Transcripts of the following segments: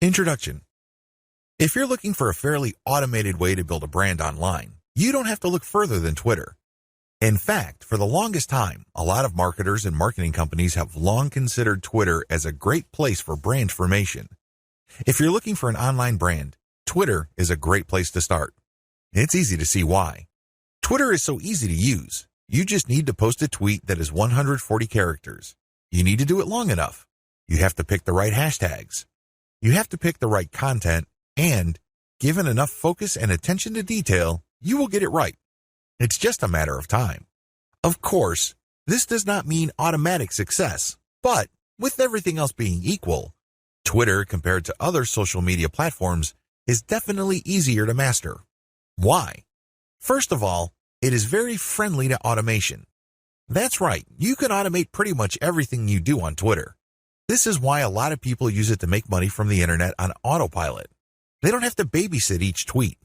Introduction. If you're looking for a fairly automated way to build a brand online, you don't have to look further than Twitter. In fact, for the longest time, a lot of marketers and marketing companies have long considered Twitter as a great place for brand formation. If you're looking for an online brand, Twitter is a great place to start. It's easy to see why. Twitter is so easy to use. You just need to post a tweet that is 140 characters. You need to do it long enough. You have to pick the right hashtags. You have to pick the right content, and given enough focus and attention to detail, you will get it right. It's just a matter of time. Of course, this does not mean automatic success, but with everything else being equal, Twitter compared to other social media platforms is definitely easier to master. Why? First of all, it is very friendly to automation. That's right, you can automate pretty much everything you do on Twitter. This is why a lot of people use it to make money from the internet on autopilot. They don't have to babysit each tweet.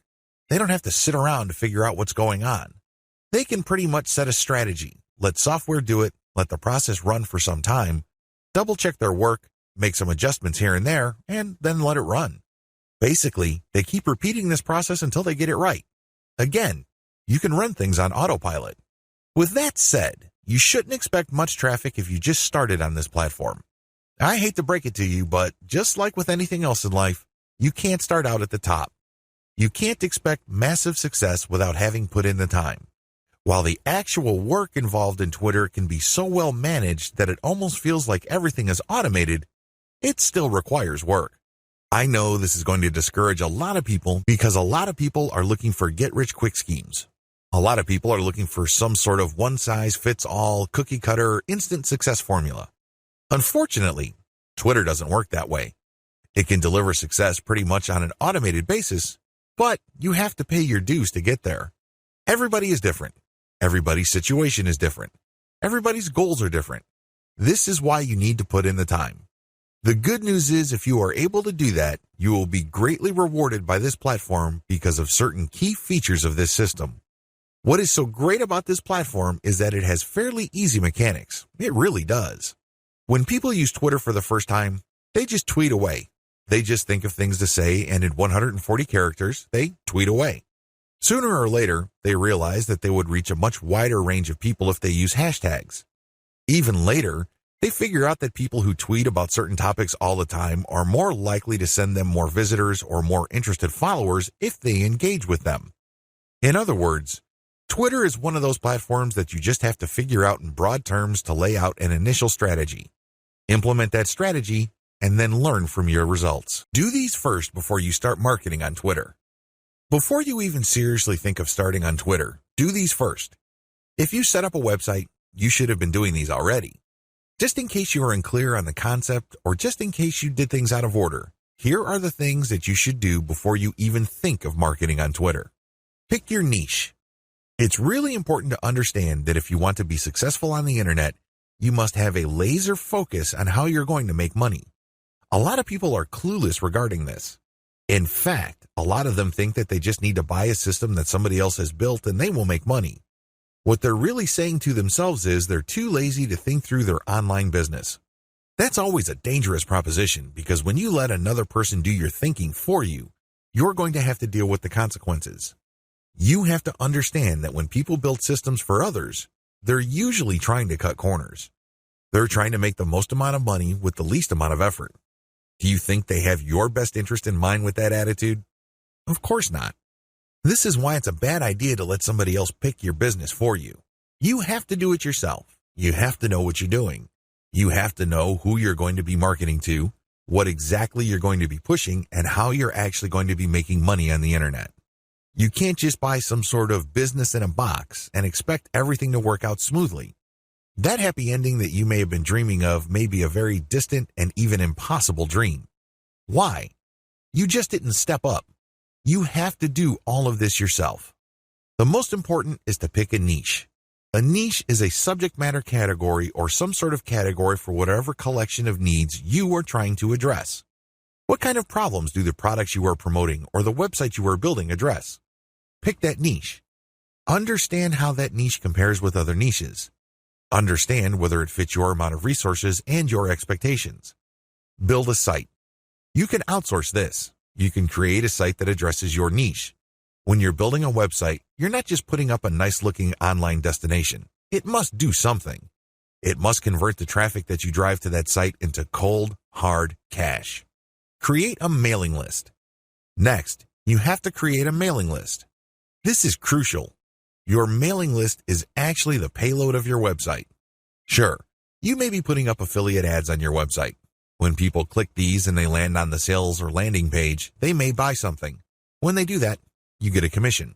They don't have to sit around to figure out what's going on. They can pretty much set a strategy, let software do it, let the process run for some time, double-check their work, make some adjustments here and there, and then let it run. Basically, they keep repeating this process until they get it right. Again, you can run things on autopilot. With that said, you shouldn't expect much traffic if you just started on this platform. I hate to break it to you, but just like with anything else in life, you can't start out at the top. You can't expect massive success without having put in the time. While the actual work involved in Twitter can be so well managed that it almost feels like everything is automated, it still requires work. I know this is going to discourage a lot of people because a lot of people are looking for get-rich-quick schemes. A lot of people are looking for some sort of one-size-fits-all, cookie-cutter, instant success formula. Unfortunately, Twitter doesn't work that way. It can deliver success pretty much on an automated basis, but you have to pay your dues to get there. Everybody is different. Everybody's situation is different. Everybody's goals are different. This is why you need to put in the time. The good news is if you are able to do that, you will be greatly rewarded by this platform because of certain key features of this system. What is so great about this platform is that it has fairly easy mechanics. It really does. When people use Twitter for the first time, they just tweet away. They just think of things to say, and in 140 characters, they tweet away. Sooner or later, they realize that they would reach a much wider range of people if they use hashtags. Even later, they figure out that people who tweet about certain topics all the time are more likely to send them more visitors or more interested followers if they engage with them. In other words, Twitter is one of those platforms that you just have to figure out in broad terms to lay out an initial strategy. Implement that strategy, and then learn from your results. Do these first before you start marketing on Twitter. Before you even seriously think of starting on Twitter, do these first. If you set up a website, you should have been doing these already. Just in case you are unclear on the concept or just in case you did things out of order, here are the things that you should do before you even think of marketing on Twitter. Pick your niche. It's really important to understand that if you want to be successful on the internet, you must have a laser focus on how you're going to make money. A lot of people are clueless regarding this. In fact, a lot of them think that they just need to buy a system that somebody else has built and they will make money. What they're really saying to themselves is they're too lazy to think through their online business. That's always a dangerous proposition because when you let another person do your thinking for you, you're going to have to deal with the consequences. You have to understand that when people build systems for others, they're usually trying to cut corners. They're trying to make the most amount of money with the least amount of effort. Do you think they have your best interest in mind with that attitude? Of course not. This is why it's a bad idea to let somebody else pick your business for you. You have to do it yourself. You have to know what you're doing. You have to know who you're going to be marketing to, what exactly you're going to be pushing, and how you're actually going to be making money on the internet. You can't just buy some sort of business in a box and expect everything to work out smoothly. That happy ending that you may have been dreaming of may be a very distant and even impossible dream. Why? You just didn't step up. You have to do all of this yourself. The most important is to pick a niche. A niche is a subject matter category or some sort of category for whatever collection of needs you are trying to address. What kind of problems do the products you are promoting or the website you are building address? Pick that niche. Understand how that niche compares with other niches. Understand whether it fits your amount of resources and your expectations. Build a site. You can outsource this. You can create a site that addresses your niche. When you're building a website, you're not just putting up a nice-looking online destination. It must do something. It must convert the traffic that you drive to that site into cold, hard cash. Create a mailing list. Next, you have to create a mailing list. This is crucial. Your mailing list is actually the payload of your website. Sure, you may be putting up affiliate ads on your website. When people click these and they land on the sales or landing page, they may buy something. When they do that, you get a commission.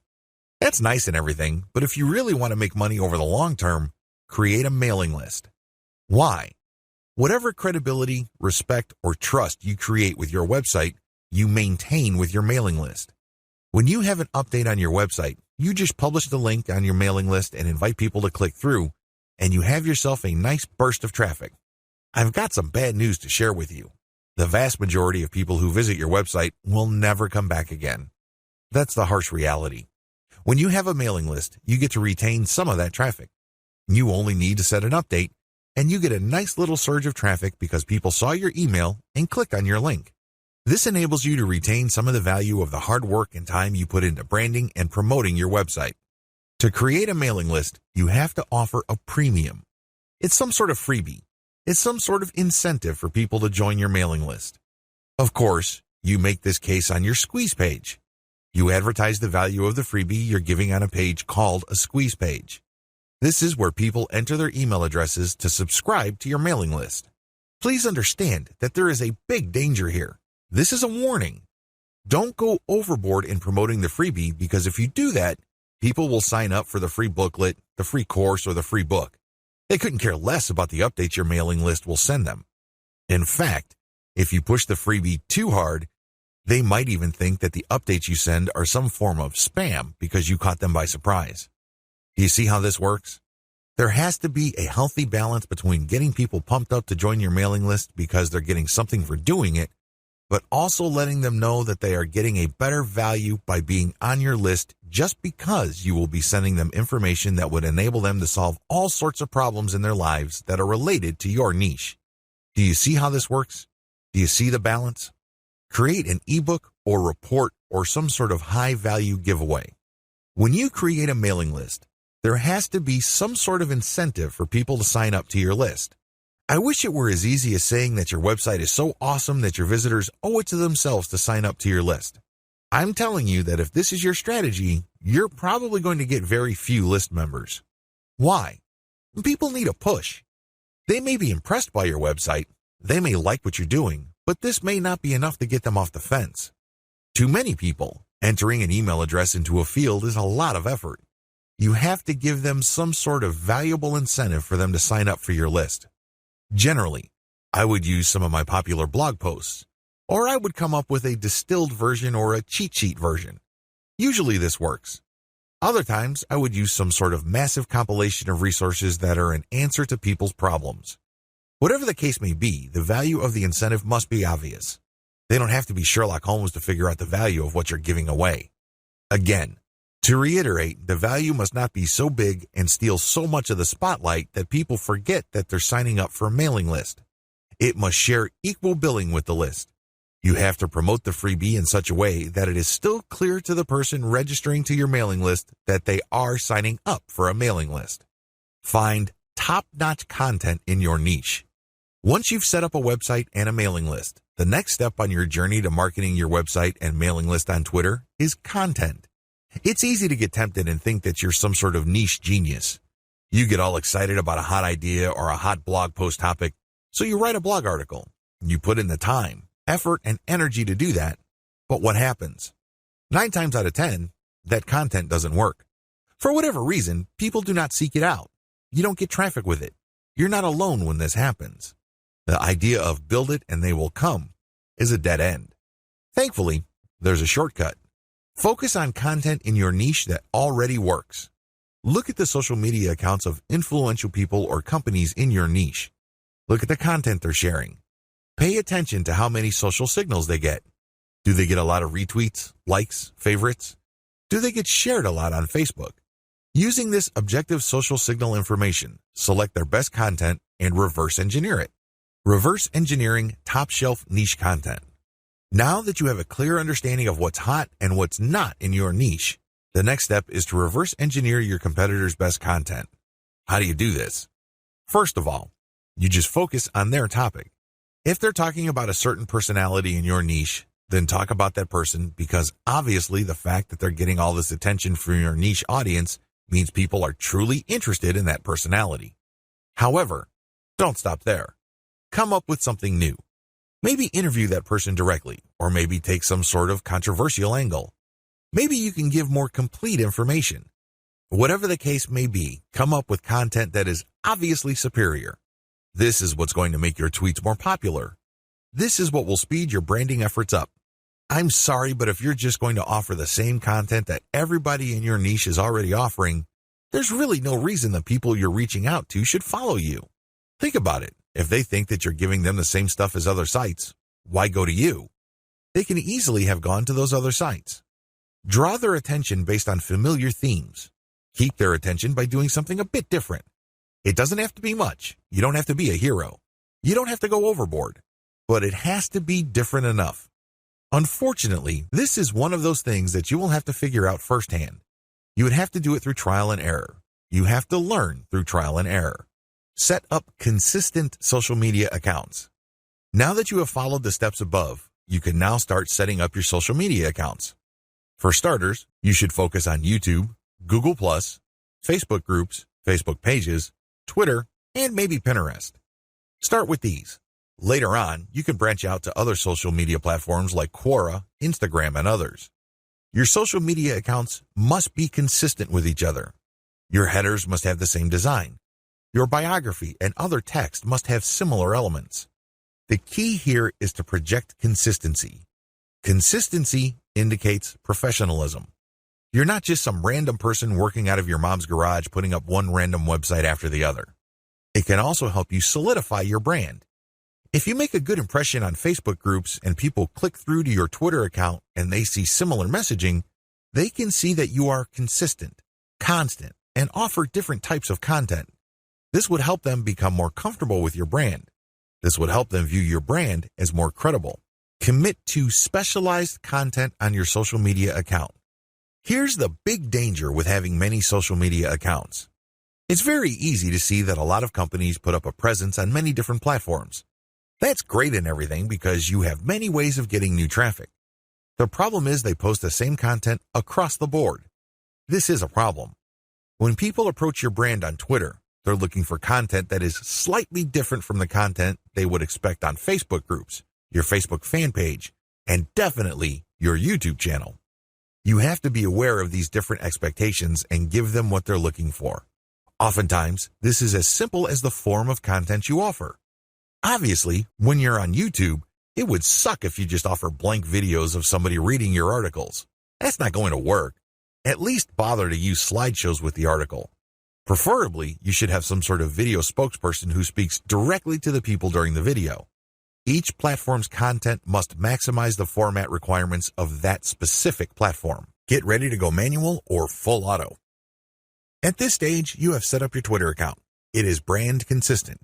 That's nice and everything, but if you really want to make money over the long term, create a mailing list. Why? Whatever credibility, respect, or trust you create with your website, you maintain with your mailing list. When you have an update on your website, you just publish the link on your mailing list and invite people to click through, and you have yourself a nice burst of traffic. I've got some bad news to share with you. The vast majority of people who visit your website will never come back again. That's the harsh reality. When you have a mailing list, you get to retain some of that traffic. You only need to set an update, and you get a nice little surge of traffic because people saw your email and clicked on your link. This enables you to retain some of the value of the hard work and time you put into branding and promoting your website. To create a mailing list, you have to offer a premium. It's some sort of freebie. It's some sort of incentive for people to join your mailing list. Of course, you make this case on your squeeze page. You advertise the value of the freebie you're giving on a page called a squeeze page. This is where people enter their email addresses to subscribe to your mailing list. Please understand that there is a big danger here. This is a warning. Don't go overboard in promoting the freebie because if you do that, people will sign up for the free booklet, the free course, or the free book. They couldn't care less about the updates your mailing list will send them. In fact, if you push the freebie too hard, they might even think that the updates you send are some form of spam because you caught them by surprise. Do you see how this works? There has to be a healthy balance between getting people pumped up to join your mailing list because they're getting something for doing it, but also letting them know that they are getting a better value by being on your list just because you will be sending them information that would enable them to solve all sorts of problems in their lives that are related to your niche. Do you see how this works? Do you see the balance? Create an ebook or report or some sort of high-value giveaway. When you create a mailing list, there has to be some sort of incentive for people to sign up to your list. I wish it were as easy as saying that your website is so awesome that your visitors owe it to themselves to sign up to your list. I'm telling you that if this is your strategy, you're probably going to get very few list members. Why? People need a push. They may be impressed by your website, they may like what you're doing, but this may not be enough to get them off the fence. Too many people, entering an email address into a field is a lot of effort. You have to give them some sort of valuable incentive for them to sign up for your list. Generally, I would use some of my popular blog posts, or I would come up with a distilled version or a cheat sheet version. Usually this works. Other times, I would use some sort of massive compilation of resources that are an answer to people's problems. Whatever the case may be, the value of the incentive must be obvious. They don't have to be Sherlock Holmes to figure out the value of what you're giving away. Again, to reiterate, the value must not be so big and steal so much of the spotlight that people forget that they're signing up for a mailing list. It must share equal billing with the list. You have to promote the freebie in such a way that it is still clear to the person registering to your mailing list that they are signing up for a mailing list. Find top-notch content in your niche. Once you've set up a website and a mailing list, the next step on your journey to marketing your website and mailing list on Twitter is content. It's easy to get tempted and think that you're some sort of niche genius. You get all excited about a hot idea or a hot blog post topic, so you write a blog article. You put in the time, effort, and energy to do that, but what happens? 9 times out of 10, that content doesn't work. For whatever reason, people do not seek it out. You don't get traffic with it. You're not alone when this happens. The idea of build it and they will come is a dead end. Thankfully, there's a shortcut. Focus on content in your niche that already works. Look at the social media accounts of influential people or companies in your niche. Look at the content they're sharing. Pay attention to how many social signals they get. Do they get a lot of retweets, likes, favorites? Do they get shared a lot on Facebook? Using this objective social signal information, select their best content and reverse engineer it. Reverse engineering top-shelf niche content. Now that you have a clear understanding of what's hot and what's not in your niche, the next step is to reverse engineer your competitors' best content. How do you do this? First of all, you just focus on their topic. If they're talking about a certain personality in your niche, then talk about that person, because obviously the fact that they're getting all this attention from your niche audience means people are truly interested in that personality. However, don't stop there. Come up with something new. Maybe interview that person directly, or maybe take some sort of controversial angle. Maybe you can give more complete information. Whatever the case may be, come up with content that is obviously superior. This is what's going to make your tweets more popular. This is what will speed your branding efforts up. I'm sorry, but if you're just going to offer the same content that everybody in your niche is already offering, there's really no reason the people you're reaching out to should follow you. Think about it. If they think that you're giving them the same stuff as other sites, why go to you? They can easily have gone to those other sites. Draw their attention based on familiar themes. Keep their attention by doing something a bit different. It doesn't have to be much. You don't have to be a hero. You don't have to go overboard. But it has to be different enough. Unfortunately, this is one of those things that you will have to figure out firsthand. You would have to do it through trial and error. You have to learn through trial and error. Set up consistent social media accounts. Now that you have followed the steps above, you can now start setting up your social media accounts. For starters, you should focus on YouTube, Google+, Facebook groups, Facebook pages, Twitter, and maybe Pinterest. Start with these. Later on, you can branch out to other social media platforms like Quora, Instagram, and others. Your social media accounts must be consistent with each other. Your headers must have the same design. Your biography and other text must have similar elements. The key here is to project consistency. Consistency indicates professionalism. You're not just some random person working out of your mom's garage putting up one random website after the other. It can also help you solidify your brand. If you make a good impression on Facebook groups and people click through to your Twitter account and they see similar messaging, they can see that you are consistent, constant, and offer different types of content. This would help them become more comfortable with your brand. This would help them view your brand as more credible. Commit to specialized content on your social media account. Here's the big danger with having many social media accounts. It's very easy to see that a lot of companies put up a presence on many different platforms. That's great and everything because you have many ways of getting new traffic. The problem is they post the same content across the board. This is a problem. When people approach your brand on Twitter, they're looking for content that is slightly different from the content they would expect on Facebook groups, your Facebook fan page, and definitely your YouTube channel. You have to be aware of these different expectations and give them what they're looking for. Oftentimes, this is as simple as the form of content you offer. Obviously, when you're on YouTube, it would suck if you just offer blank videos of somebody reading your articles. That's not going to work. At least bother to use slideshows with the article. Preferably, you should have some sort of video spokesperson who speaks directly to the people during the video. Each platform's content must maximize the format requirements of that specific platform. Get ready to go manual or full auto. At this stage, you have set up your Twitter account. It is brand consistent.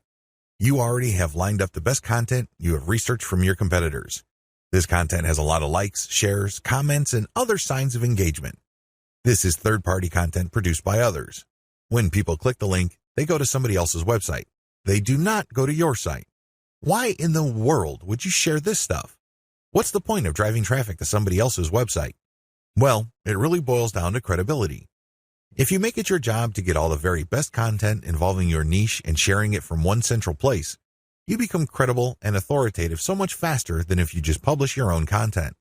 You already have lined up the best content you have researched from your competitors. This content has a lot of likes, shares, comments, and other signs of engagement. This is third-party content produced by others. When people click the link, they go to somebody else's website. They do not go to your site. Why in the world would you share this stuff? What's the point of driving traffic to somebody else's website? Well, it really boils down to credibility. If you make it your job to get all the very best content involving your niche and sharing it from one central place, you become credible and authoritative so much faster than if you just publish your own content.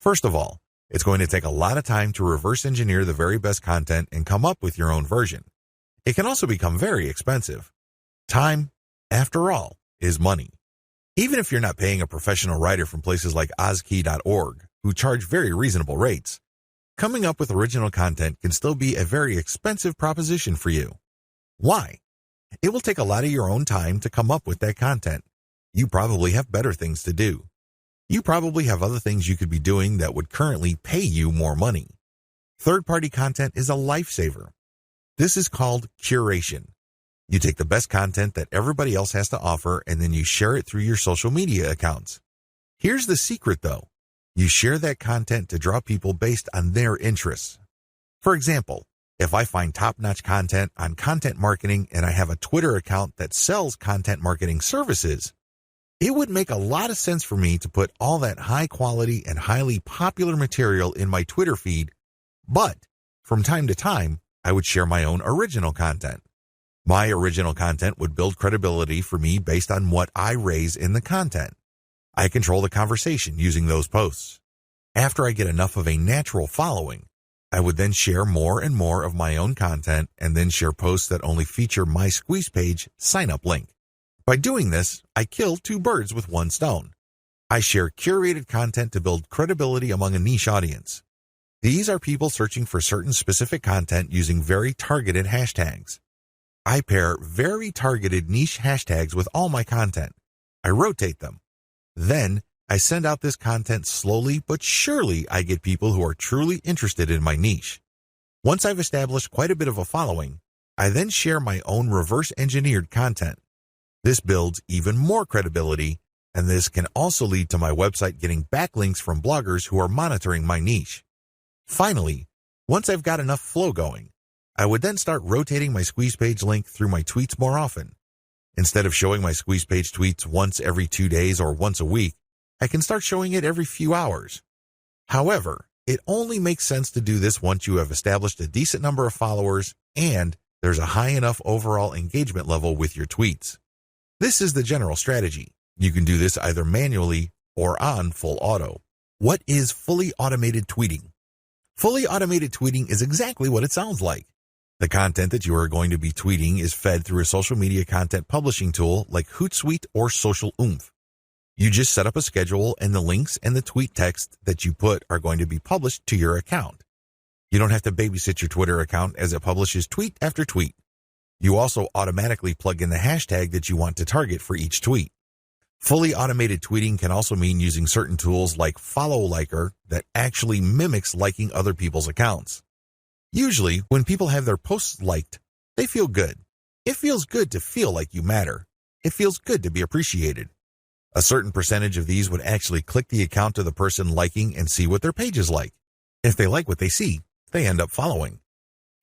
First of all, it's going to take a lot of time to reverse engineer the very best content and come up with your own version. It can also become very expensive. Time, after all, is money. Even if you're not paying a professional writer from places like ozkey.org, who charge very reasonable rates, coming up with original content can still be a very expensive proposition for you. Why? It will take a lot of your own time to come up with that content. You probably have better things to do. You probably have other things you could be doing that would currently pay you more money. Third-party content is a lifesaver. This is called curation. You take the best content that everybody else has to offer and then you share it through your social media accounts. Here's the secret though. You share that content to draw people based on their interests. For example, if I find top-notch content on content marketing and I have a Twitter account that sells content marketing services, it would make a lot of sense for me to put all that high-quality and highly popular material in my Twitter feed, but from time to time, I would share my own original content. My original content would build credibility for me based on what I raise in the content. I control the conversation using those posts. After I get enough of a natural following, I would then share more and more of my own content and then share posts that only feature my squeeze page sign-up link. By doing this, I kill two birds with one stone. I share curated content to build credibility among a niche audience. These are people searching for certain specific content using very targeted hashtags. I pair very targeted niche hashtags with all my content. I rotate them. Then, I send out this content slowly but surely. I get people who are truly interested in my niche. Once I've established quite a bit of a following, I then share my own reverse-engineered content. This builds even more credibility, and this can also lead to my website getting backlinks from bloggers who are monitoring my niche. Finally, once I've got enough flow going, I would then start rotating my squeeze page link through my tweets more often. Instead of showing my squeeze page tweets once every 2 days or once a week, I can start showing it every few hours. However, it only makes sense to do this once you have established a decent number of followers and there's a high enough overall engagement level with your tweets. This is the general strategy. You can do this either manually or on full auto. What is fully automated tweeting? Fully automated tweeting is exactly what it sounds like. The content that you are going to be tweeting is fed through a social media content publishing tool like Hootsuite or Social Oomph. You just set up a schedule and the links and the tweet text that you put are going to be published to your account. You don't have to babysit your Twitter account as it publishes tweet after tweet. You also automatically plug in the hashtag that you want to target for each tweet. Fully automated tweeting can also mean using certain tools like Follow Liker that actually mimics liking other people's accounts. Usually, when people have their posts liked, they feel good. It feels good to feel like you matter. It feels good to be appreciated. A certain percentage of these would actually click the account of the person liking and see what their page is like. If they like what they see, they end up following.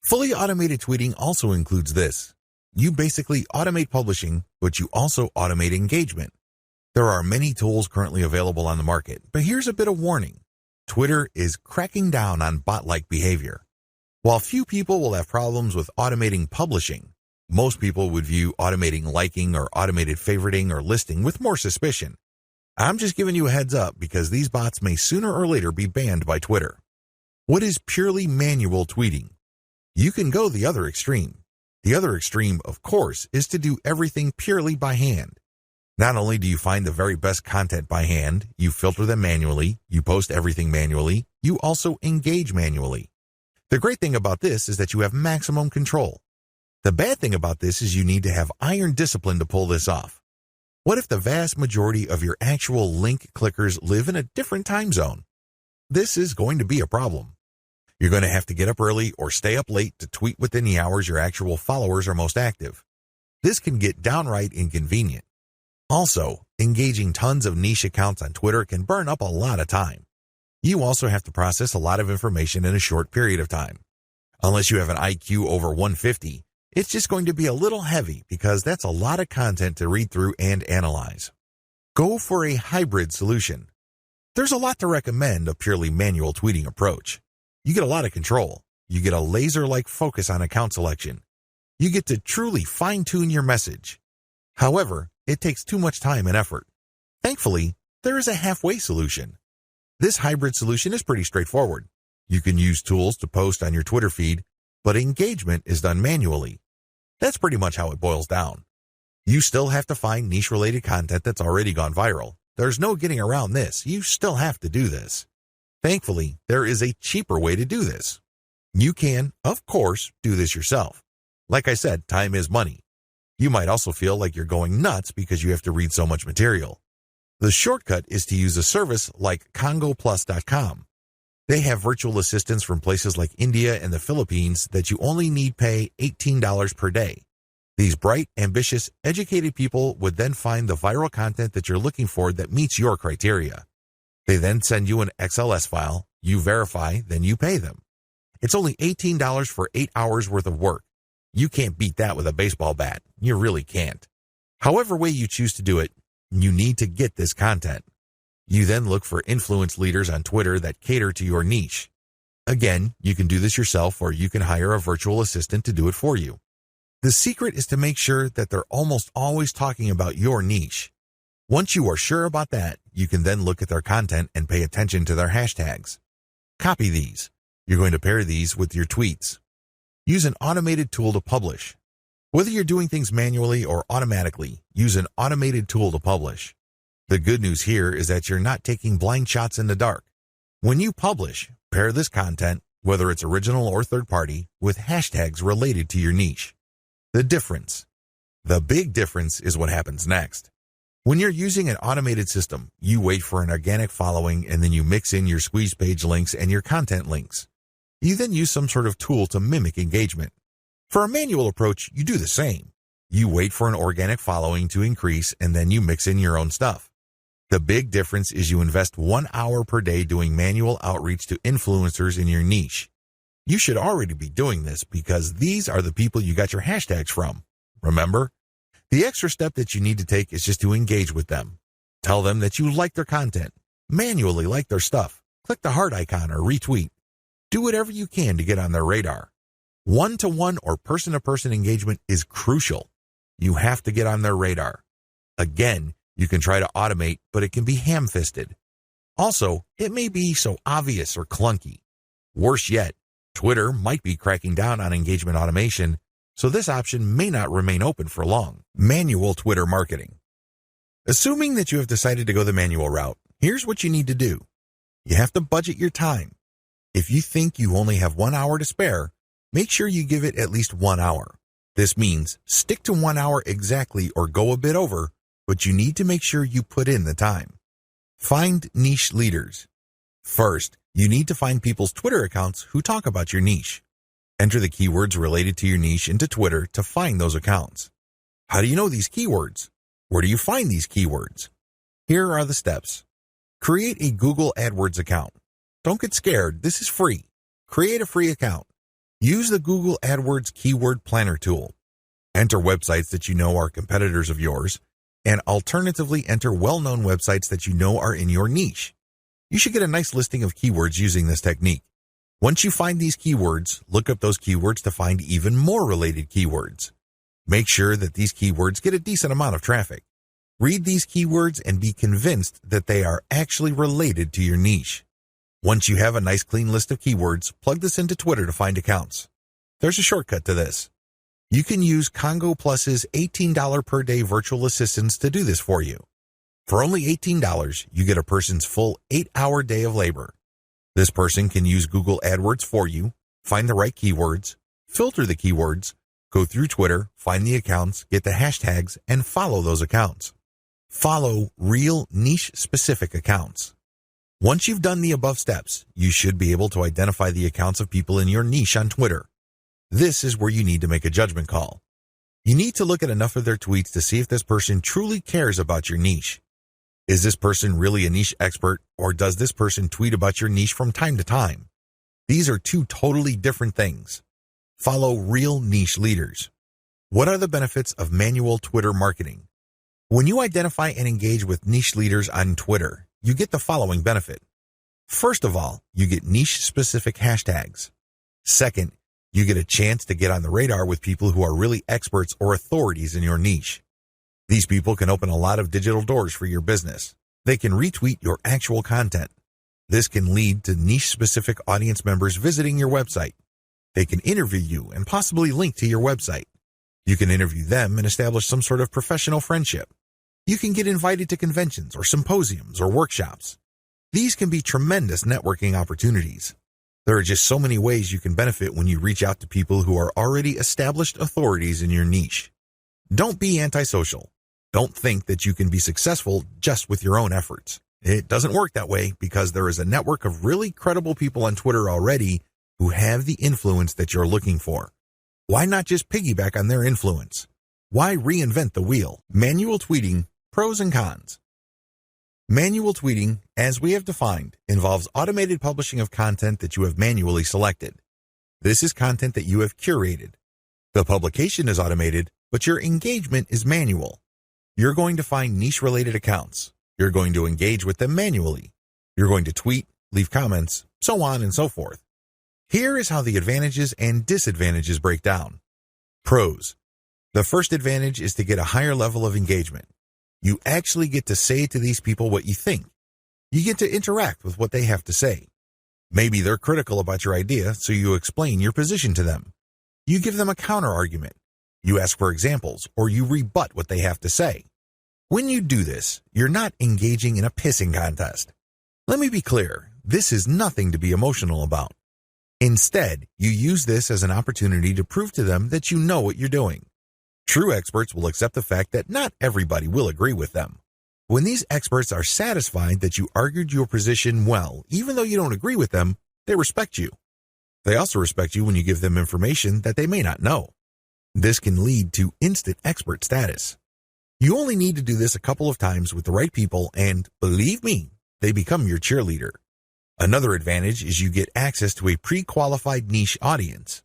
Fully automated tweeting also includes this. You basically automate publishing, but you also automate engagement. There are many tools currently available on the market, but here's a bit of warning. Twitter is cracking down on bot-like behavior. While few people will have problems with automating publishing, most people would view automating liking or automated favoriting or listing with more suspicion. I'm just giving you a heads up because these bots may sooner or later be banned by Twitter. What is purely manual tweeting? You can go the other extreme. The other extreme, of course, is to do everything purely by hand. Not only do you find the very best content by hand, you filter them manually, you post everything manually, you also engage manually. The great thing about this is that you have maximum control. The bad thing about this is you need to have iron discipline to pull this off. What if the vast majority of your actual link clickers live in a different time zone? This is going to be a problem. You're going to have to get up early or stay up late to tweet within the hours your actual followers are most active. This can get downright inconvenient. Also, engaging tons of niche accounts on Twitter can burn up a lot of time. You also have to process a lot of information in a short period of time. Unless you have an IQ over 150, it's just going to be a little heavy because that's a lot of content to read through and analyze. Go for a hybrid solution. There's a lot to recommend a purely manual tweeting approach. You get a lot of control. You get a laser-like focus on account selection. You get to truly fine-tune your message. However, it takes too much time and effort. Thankfully, there is a halfway solution. This hybrid solution is pretty straightforward. You can use tools to post on your Twitter feed, but engagement is done manually. That's pretty much how it boils down. You still have to find niche-related content that's already gone viral. There's no getting around this. You still have to do this. Thankfully, there is a cheaper way to do this. You can, of course, do this yourself. Like I said, time is money. You might also feel like you're going nuts because you have to read so much material. The shortcut is to use a service like congoplus.com. They have virtual assistants from places like India and the Philippines that you only need pay $18 per day. These bright, ambitious, educated people would then find the viral content that you're looking for that meets your criteria. They then send you an XLS file, you verify, then you pay them. It's only $18 for 8 hours worth of work. You can't beat that with a baseball bat. You really can't. However way you choose to do it, you need to get this content. You then look for influence leaders on Twitter that cater to your niche. Again, you can do this yourself or you can hire a virtual assistant to do it for you. The secret is to make sure that they're almost always talking about your niche. Once you are sure about that, you can then look at their content and pay attention to their hashtags. Copy these. You're going to pair these with your tweets. Use an automated tool to publish. Whether you're doing things manually or automatically, use an automated tool to publish. The good news here is that you're not taking blind shots in the dark. When you publish, pair this content, whether it's original or third-party, with hashtags related to your niche. The big difference is what happens next. When you're using an automated system, you wait for an organic following and then you mix in your squeeze page links and your content links. You then use some sort of tool to mimic engagement. For a manual approach, you do the same. You wait for an organic following to increase and then you mix in your own stuff. The big difference is you invest 1 hour per day doing manual outreach to influencers in your niche. You should already be doing this because these are the people you got your hashtags from. Remember? The extra step that you need to take is just to engage with them. Tell them that you like their content. Manually like their stuff. Click the heart icon or retweet. Do whatever you can to get on their radar. One-to-one or person-to-person engagement is crucial. You have to get on their radar. Again, you can try to automate, but it can be ham-fisted. Also, it may be so obvious or clunky. Worse yet, Twitter might be cracking down on engagement automation, so this option may not remain open for long. Manual Twitter marketing. Assuming that you have decided to go the manual route, here's what you need to do. You have to budget your time. If you think you only have 1 hour to spare, make sure you give it at least 1 hour. This means stick to 1 hour exactly or go a bit over, but you need to make sure you put in the time. Find niche leaders. First, you need to find people's Twitter accounts who talk about your niche. Enter the keywords related to your niche into Twitter to find those accounts. How do you know these keywords? Where do you find these keywords? Here are the steps. Create a Google AdWords account. Don't get scared, this is free. Create a free account. Use the Google AdWords Keyword Planner tool. Enter websites that you know are competitors of yours, and alternatively enter well-known websites that you know are in your niche. You should get a nice listing of keywords using this technique. Once you find these keywords, look up those keywords to find even more related keywords. Make sure that these keywords get a decent amount of traffic. Read these keywords and be convinced that they are actually related to your niche. Once you have a nice clean list of keywords, plug this into Twitter to find accounts. There's a shortcut to this. You can use Congo Plus's $18 per day virtual assistants to do this for you. For only $18, you get a person's full 8-hour day of labor. This person can use Google AdWords for you, find the right keywords, filter the keywords, go through Twitter, find the accounts, get the hashtags, and follow those accounts. Follow real niche-specific accounts. Once you've done the above steps, you should be able to identify the accounts of people in your niche on Twitter. This is where you need to make a judgment call. You need to look at enough of their tweets to see if this person truly cares about your niche. Is this person really a niche expert, or does this person tweet about your niche from time to time? These are two totally different things. Follow real niche leaders. What are the benefits of manual Twitter marketing? When you identify and engage with niche leaders on Twitter, you get the following benefit. First of all, you get niche-specific hashtags. Second, you get a chance to get on the radar with people who are really experts or authorities in your niche. These people can open a lot of digital doors for your business. They can retweet your actual content. This can lead to niche-specific audience members visiting your website. They can interview you and possibly link to your website. You can interview them and establish some sort of professional friendship. You can get invited to conventions or symposiums or workshops. These can be tremendous networking opportunities. There are just so many ways you can benefit when you reach out to people who are already established authorities in your niche. Don't be antisocial. Don't think that you can be successful just with your own efforts. It doesn't work that way because there is a network of really credible people on Twitter already who have the influence that you're looking for. Why not just piggyback on their influence? Why reinvent the wheel? Manual tweeting, pros and cons. Manual tweeting, as we have defined, involves automated publishing of content that you have manually selected. This is content that you have curated. The publication is automated, but your engagement is manual. You're going to find niche-related accounts. You're going to engage with them manually. You're going to tweet, leave comments, so on and so forth. Here is how the advantages and disadvantages break down. Pros. The first advantage is to get a higher level of engagement. You actually get to say to these people what you think. You get to interact with what they have to say. Maybe they're critical about your idea, so you explain your position to them. You give them a counter-argument. You ask for examples, or you rebut what they have to say. When you do this, you're not engaging in a pissing contest. Let me be clear, this is nothing to be emotional about. Instead, you use this as an opportunity to prove to them that you know what you're doing. True experts will accept the fact that not everybody will agree with them. When these experts are satisfied that you argued your position well, even though you don't agree with them, they respect you. They also respect you when you give them information that they may not know. This can lead to instant expert status. You only need to do this a couple of times with the right people and, believe me, they become your cheerleader. Another advantage is you get access to a pre-qualified niche audience.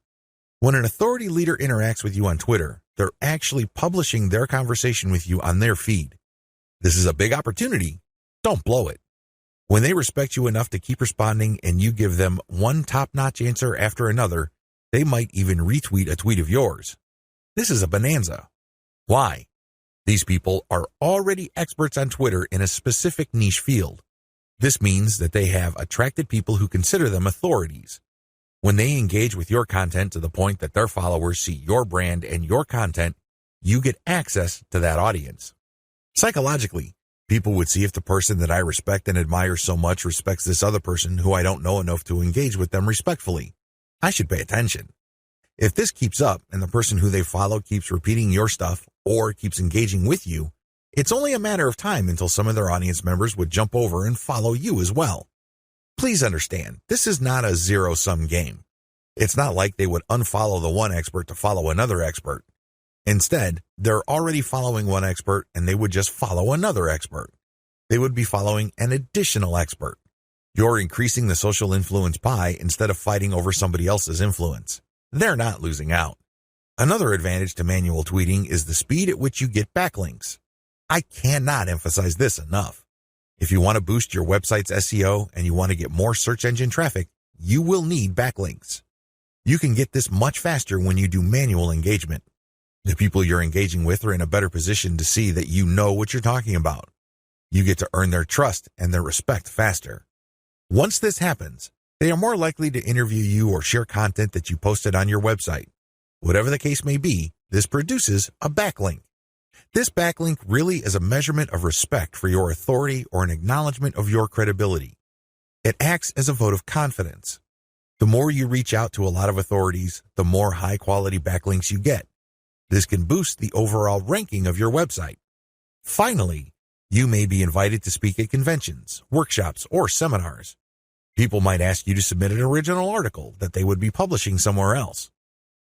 When an authority leader interacts with you on Twitter, they're actually publishing their conversation with you on their feed. This is a big opportunity. Don't blow it. When they respect you enough to keep responding and you give them one top-notch answer after another, they might even retweet a tweet of yours. This is a bonanza. Why? These people are already experts on Twitter in a specific niche field. This means that they have attracted people who consider them authorities. When they engage with your content to the point that their followers see your brand and your content, you get access to that audience. Psychologically, people would see if the person that I respect and admire so much respects this other person who I don't know enough to engage with them respectfully. I should pay attention. If this keeps up and the person who they follow keeps repeating your stuff or keeps engaging with you, it's only a matter of time until some of their audience members would jump over and follow you as well. Please understand, this is not a zero-sum game. It's not like they would unfollow the one expert to follow another expert. Instead, they're already following one expert and they would just follow another expert. They would be following an additional expert. You're increasing the social influence pie instead of fighting over somebody else's influence. They're not losing out. Another advantage to manual tweeting is the speed at which you get backlinks. I cannot emphasize this enough. If you want to boost your website's SEO and you want to get more search engine traffic, you will need backlinks. You can get this much faster when you do manual engagement. The people you're engaging with are in a better position to see that you know what you're talking about. You get to earn their trust and their respect faster. Once this happens, they are more likely to interview you or share content that you posted on your website. Whatever the case may be, this produces a backlink. This backlink really is a measurement of respect for your authority or an acknowledgement of your credibility. It acts as a vote of confidence. The more you reach out to a lot of authorities, the more high-quality backlinks you get. This can boost the overall ranking of your website. Finally, you may be invited to speak at conventions, workshops, or seminars. People might ask you to submit an original article that they would be publishing somewhere else.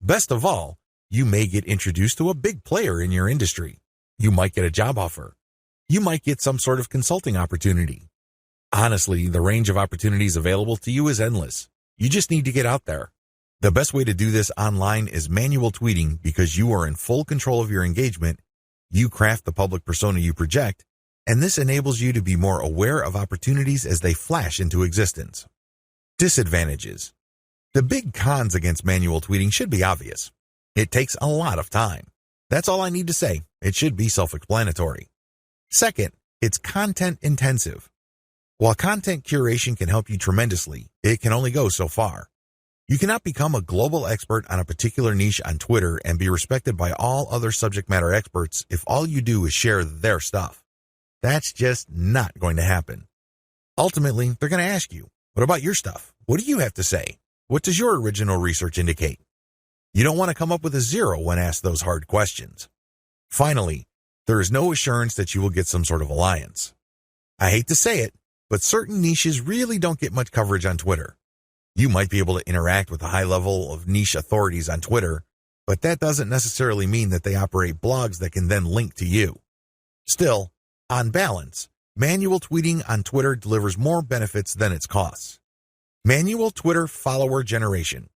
Best of all, you may get introduced to a big player in your industry. You might get a job offer. You might get some sort of consulting opportunity. Honestly, the range of opportunities available to you is endless. You just need to get out there. The best way to do this online is manual tweeting because you are in full control of your engagement, you craft the public persona you project, and this enables you to be more aware of opportunities as they flash into existence. Disadvantages. The big cons against manual tweeting should be obvious. It takes a lot of time. That's all I need to say. It should be self-explanatory. Second, it's content intensive. While content curation can help you tremendously, it can only go so far. You cannot become a global expert on a particular niche on Twitter and be respected by all other subject matter experts if all you do is share their stuff. That's just not going to happen. Ultimately, they're going to ask you, what about your stuff? What do you have to say? What does your original research indicate? You don't want to come up with a zero when asked those hard questions. Finally, there is no assurance that you will get some sort of alliance. I hate to say it, but certain niches really don't get much coverage on Twitter. You might be able to interact with a high level of niche authorities on Twitter, but that doesn't necessarily mean that they operate blogs that can then link to you. Still, on balance, Manual tweeting on Twitter delivers more benefits than its costs. Manual Twitter follower generation.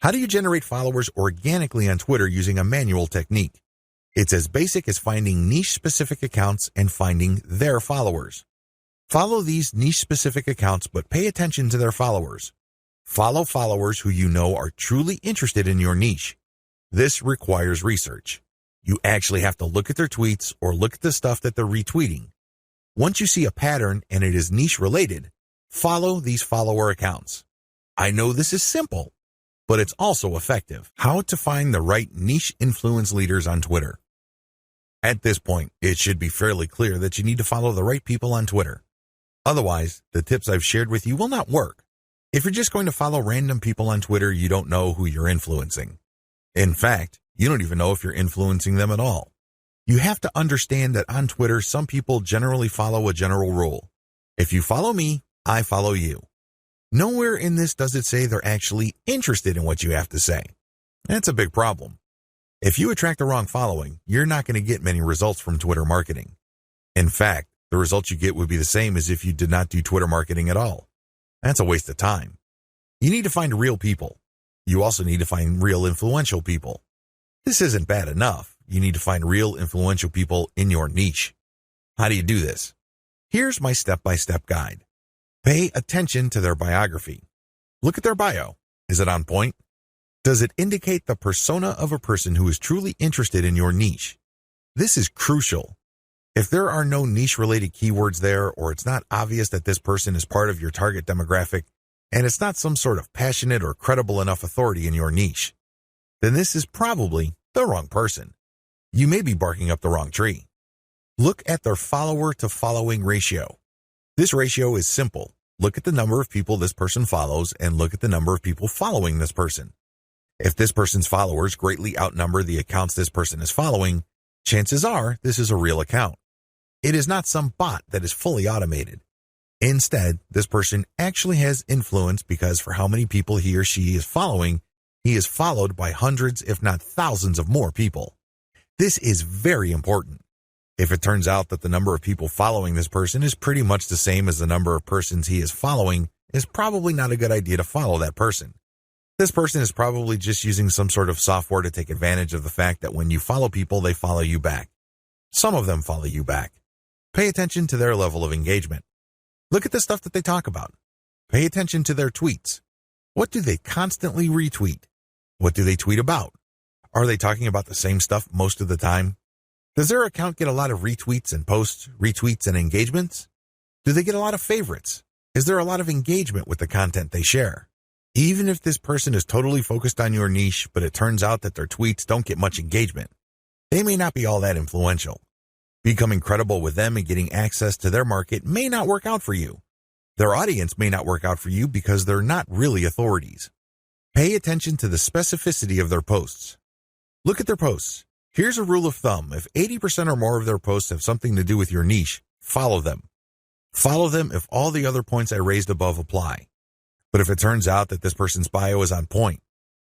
How do you generate followers organically on Twitter using a manual technique? It's as basic as finding niche-specific accounts and finding their followers. Follow these niche-specific accounts, but pay attention to their followers. Follow followers who you know are truly interested in your niche. This requires research. You actually have to look at their tweets or look at the stuff that they're retweeting. Once you see a pattern and it is niche-related, follow these follower accounts. I know this is simple, but it's also effective. How to find the right niche influence leaders on Twitter. At this point, it should be fairly clear that you need to follow the right people on Twitter. Otherwise, the tips I've shared with you will not work. If you're just going to follow random people on Twitter, you don't know who you're influencing. In fact, you don't even know if you're influencing them at all. You have to understand that on Twitter, some people generally follow a general rule. If you follow me, I follow you. Nowhere in this does it say they're actually interested in what you have to say. That's a big problem. If you attract the wrong following, you're not going to get many results from Twitter marketing. In fact, the results you get would be the same as if you did not do Twitter marketing at all. That's a waste of time. You need to find real people. You also need to find real influential people. This isn't bad enough. You need to find real influential people in your niche. How do you do this? Here's my step-by-step guide. Pay attention to their biography. Look at their bio. Is it on point? Does it indicate the persona of a person who is truly interested in your niche? This is crucial. If there are no niche-related keywords there, or it's not obvious that this person is part of your target demographic, and it's not some sort of passionate or credible enough authority in your niche, then this is probably the wrong person. You may be barking up the wrong tree. Look at their follower-to-following ratio. This ratio is simple. Look at the number of people this person follows and look at the number of people following this person. If this person's followers greatly outnumber the accounts this person is following, chances are this is a real account. It is not some bot that is fully automated. Instead, this person actually has influence because for how many people he or she is following, he is followed by hundreds if not thousands of more people. This is very important. If it turns out that the number of people following this person is pretty much the same as the number of persons he is following, it's probably not a good idea to follow that person. This person is probably just using some sort of software to take advantage of the fact that when you follow people, they follow you back. Some of them follow you back. Pay attention to their level of engagement. Look at the stuff that they talk about. Pay attention to their tweets. What do they constantly retweet? What do they tweet about? Are they talking about the same stuff most of the time? Does their account get a lot of retweets and posts, retweets and engagements? Do they get a lot of favorites? Is there a lot of engagement with the content they share? Even if this person is totally focused on your niche, but it turns out that their tweets don't get much engagement, they may not be all that influential. Becoming credible with them and getting access to their market may not work out for you. Their audience may not work out for you because they're not really authorities. Pay attention to the specificity of their posts. Look at their posts. Here's a rule of thumb. If 80% or more of their posts have something to do with your niche, follow them. Follow them if all the other points I raised above apply. But if it turns out that this person's bio is on point,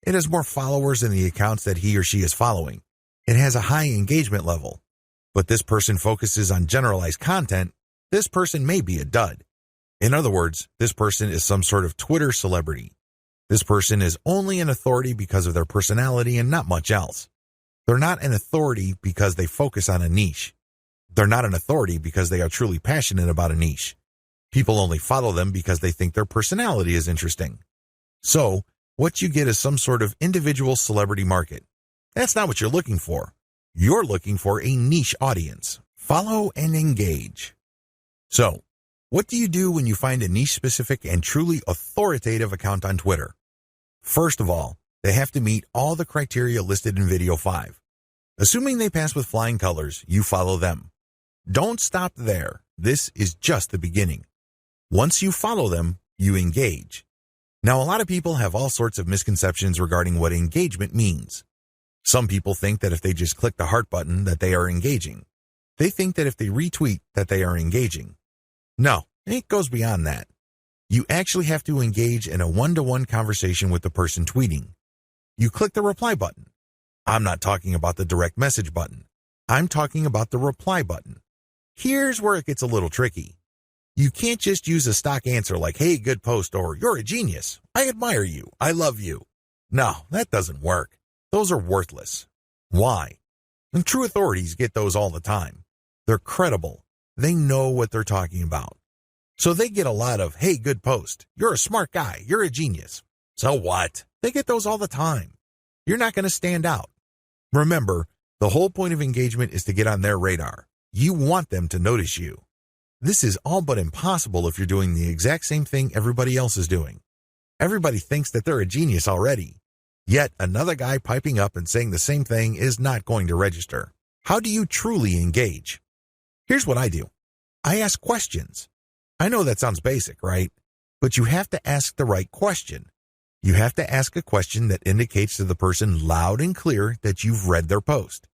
it has more followers than the accounts that he or she is following, it has a high engagement level, but this person focuses on generalized content, this person may be a dud. In other words, this person is some sort of Twitter celebrity. This person is only an authority because of their personality and not much else. They're not an authority because they focus on a niche. They're not an authority because they are truly passionate about a niche. People only follow them because they think their personality is interesting. So, what you get is some sort of individual celebrity market. That's not what you're looking for. You're looking for a niche audience. Follow and engage. So, what do you do when you find a niche-specific and truly authoritative account on Twitter? First of all, they have to meet all the criteria listed in Video 5. Assuming they pass with flying colors, you follow them. Don't stop there. This is just the beginning. Once you follow them, you engage. Now, a lot of people have all sorts of misconceptions regarding what engagement means. Some people think that if they just click the heart button that they are engaging. They think that if they retweet that they are engaging. No, it goes beyond that. You actually have to engage in a one-to-one conversation with the person tweeting. You click the reply button. I'm not talking about the direct message button. I'm talking about the reply button. Here's where it gets a little tricky. You can't just use a stock answer like, hey, good post, or you're a genius. I admire you. I love you. No, that doesn't work. Those are worthless. Why? And true authorities get those all the time. They're credible. They know what they're talking about. So they get a lot of, hey, good post. You're a smart guy. You're a genius. So what? They get those all the time. You're not going to stand out. Remember, the whole point of engagement is to get on their radar. You want them to notice you. This is all but impossible if you're doing the exact same thing everybody else is doing. Everybody thinks that they're a genius already. Yet another guy piping up and saying the same thing is not going to register. How do you truly engage? Here's what I do. I ask questions. I know that sounds basic, right? But you have to ask the right question. You have to ask a question that indicates to the person loud and clear that you've read their post.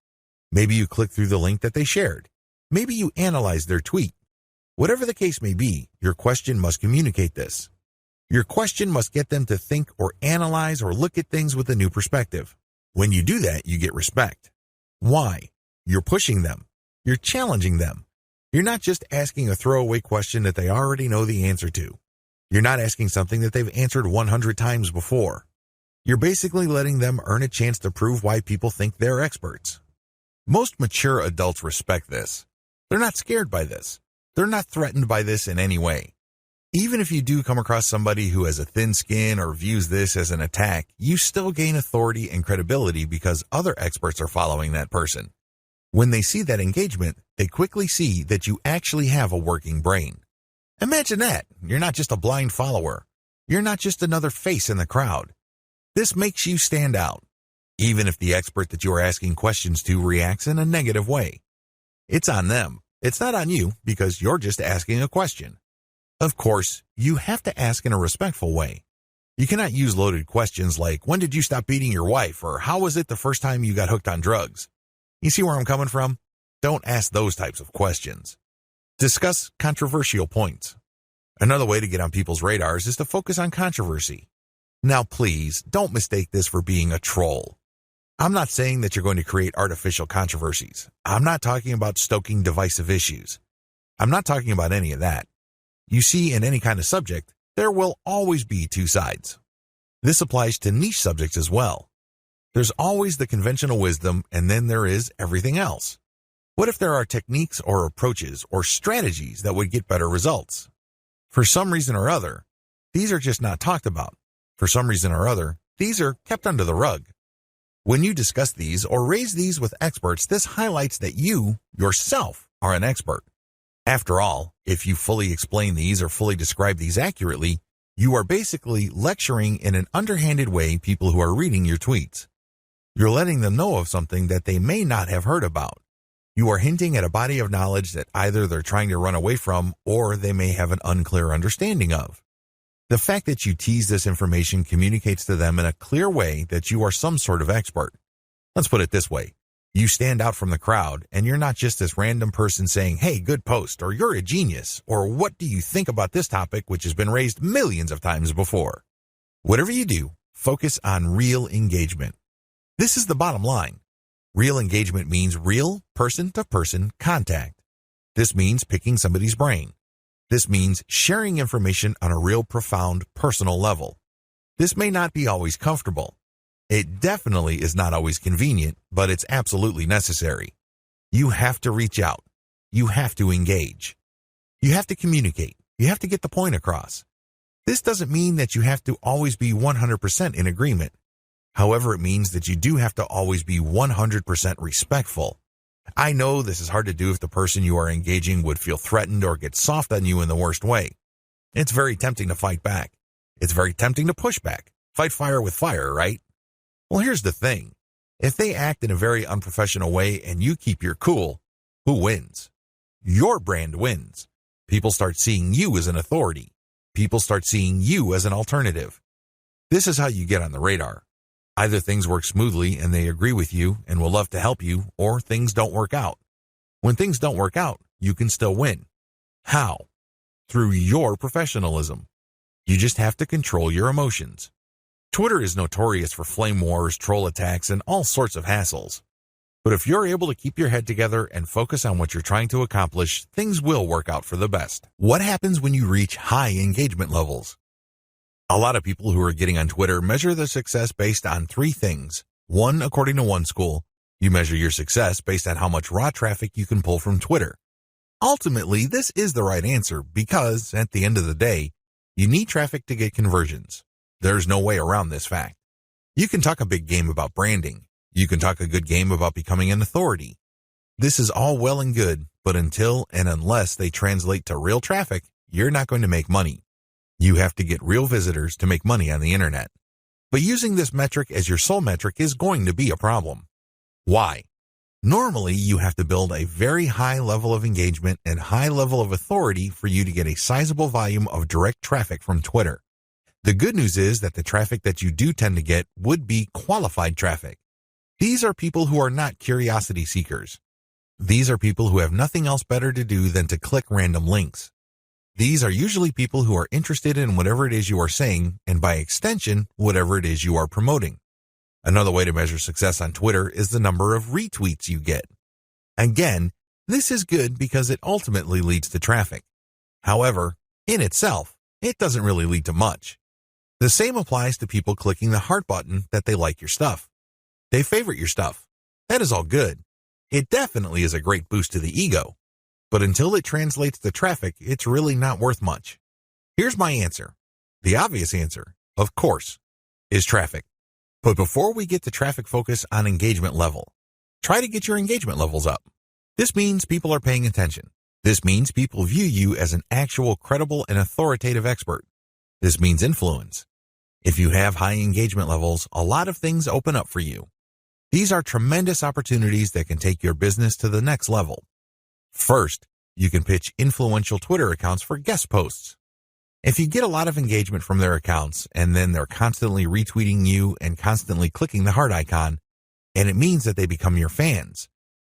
Maybe you click through the link that they shared. Maybe you analyze their tweet. Whatever the case may be, your question must communicate this. Your question must get them to think or analyze or look at things with a new perspective. When you do that, you get respect. Why? You're pushing them. You're challenging them. You're not just asking a throwaway question that they already know the answer to. You're not asking something that they've answered 100 times before. You're basically letting them earn a chance to prove why people think they're experts. Most mature adults respect this. They're not scared by this. They're not threatened by this in any way. Even if you do come across somebody who has a thin skin or views this as an attack, you still gain authority and credibility because other experts are following that person. When they see that engagement, they quickly see that you actually have a working brain. Imagine that. You're not just a blind follower. You're not just another face in the crowd. This makes you stand out, even if the expert that you are asking questions to reacts in a negative way. It's on them. It's not on you because you're just asking a question. Of course, you have to ask in a respectful way. You cannot use loaded questions like, when did you stop beating your wife? Or how was it the first time you got hooked on drugs? You see where I'm coming from? Don't ask those types of questions. Discuss controversial points. Another way to get on people's radars is to focus on controversy. Now please, don't mistake this for being a troll. I'm not saying that you're going to create artificial controversies. I'm not talking about stoking divisive issues. I'm not talking about any of that. You see, in any kind of subject, there will always be two sides. This applies to niche subjects as well. There's always the conventional wisdom, and then there is everything else. What if there are techniques or approaches or strategies that would get better results? For some reason or other, these are just not talked about. For some reason or other, these are kept under the rug. When you discuss these or raise these with experts, this highlights that you, yourself, are an expert. After all, if you fully explain these or fully describe these accurately, you are basically lecturing in an underhanded way people who are reading your tweets. You're letting them know of something that they may not have heard about. You are hinting at a body of knowledge that either they're trying to run away from or they may have an unclear understanding of. The fact that you tease this information communicates to them in a clear way that you are some sort of expert. Let's put it this way. You stand out from the crowd, and you're not just this random person saying, hey, good post, or you're a genius, or what do you think about this topic, which has been raised millions of times before. Whatever you do, focus on real engagement. This is the bottom line. Real engagement means real person-to-person contact. This means picking somebody's brain. This means sharing information on a real profound personal level. This may not be always comfortable. It definitely is not always convenient, but it's absolutely necessary. You have to reach out. You have to engage. You have to communicate. You have to get the point across. This doesn't mean that you have to always be 100% in agreement. However, it means that you do have to always be 100% respectful. I know this is hard to do if the person you are engaging would feel threatened or get soft on you in the worst way. It's very tempting to fight back. It's very tempting to push back. Fight fire with fire, right? Well, here's the thing. If they act in a very unprofessional way and you keep your cool, who wins? Your brand wins. People start seeing you as an authority. People start seeing you as an alternative. This is how you get on the radar. Either things work smoothly and they agree with you and will love to help you, or things don't work out. When things don't work out, you can still win. How? Through your professionalism. You just have to control your emotions. Twitter is notorious for flame wars, troll attacks, and all sorts of hassles. But if you're able to keep your head together and focus on what you're trying to accomplish, things will work out for the best. What happens when you reach high engagement levels? A lot of people who are getting on Twitter measure their success based on three things. One, according to one school, you measure your success based on how much raw traffic you can pull from Twitter. Ultimately, this is the right answer because, at the end of the day, you need traffic to get conversions. There's no way around this fact. You can talk a big game about branding. You can talk a good game about becoming an authority. This is all well and good, but until and unless they translate to real traffic, you're not going to make money. You have to get real visitors to make money on the internet. But using this metric as your sole metric is going to be a problem. Why? Normally, you have to build a very high level of engagement and high level of authority for you to get a sizable volume of direct traffic from Twitter. The good news is that the traffic that you do tend to get would be qualified traffic. These are people who are not curiosity seekers. These are people who have nothing else better to do than to click random links. These are usually people who are interested in whatever it is you are saying, and by extension, whatever it is you are promoting. Another way to measure success on Twitter is the number of retweets you get. Again, this is good because it ultimately leads to traffic. However, in itself, it doesn't really lead to much. The same applies to people clicking the heart button that they like your stuff. They favorite your stuff. That is all good. It definitely is a great boost to the ego. But until it translates to traffic, it's really not worth much. Here's my answer. The obvious answer, of course, is traffic. But before we get to traffic focus on engagement level, try to get your engagement levels up. This means people are paying attention. This means people view you as an actual credible and authoritative expert. This means influence. If you have high engagement levels, a lot of things open up for you. These are tremendous opportunities that can take your business to the next level. First, you can pitch influential Twitter accounts for guest posts. If you get a lot of engagement from their accounts and then they're constantly retweeting you and constantly clicking the heart icon, and it means that they become your fans,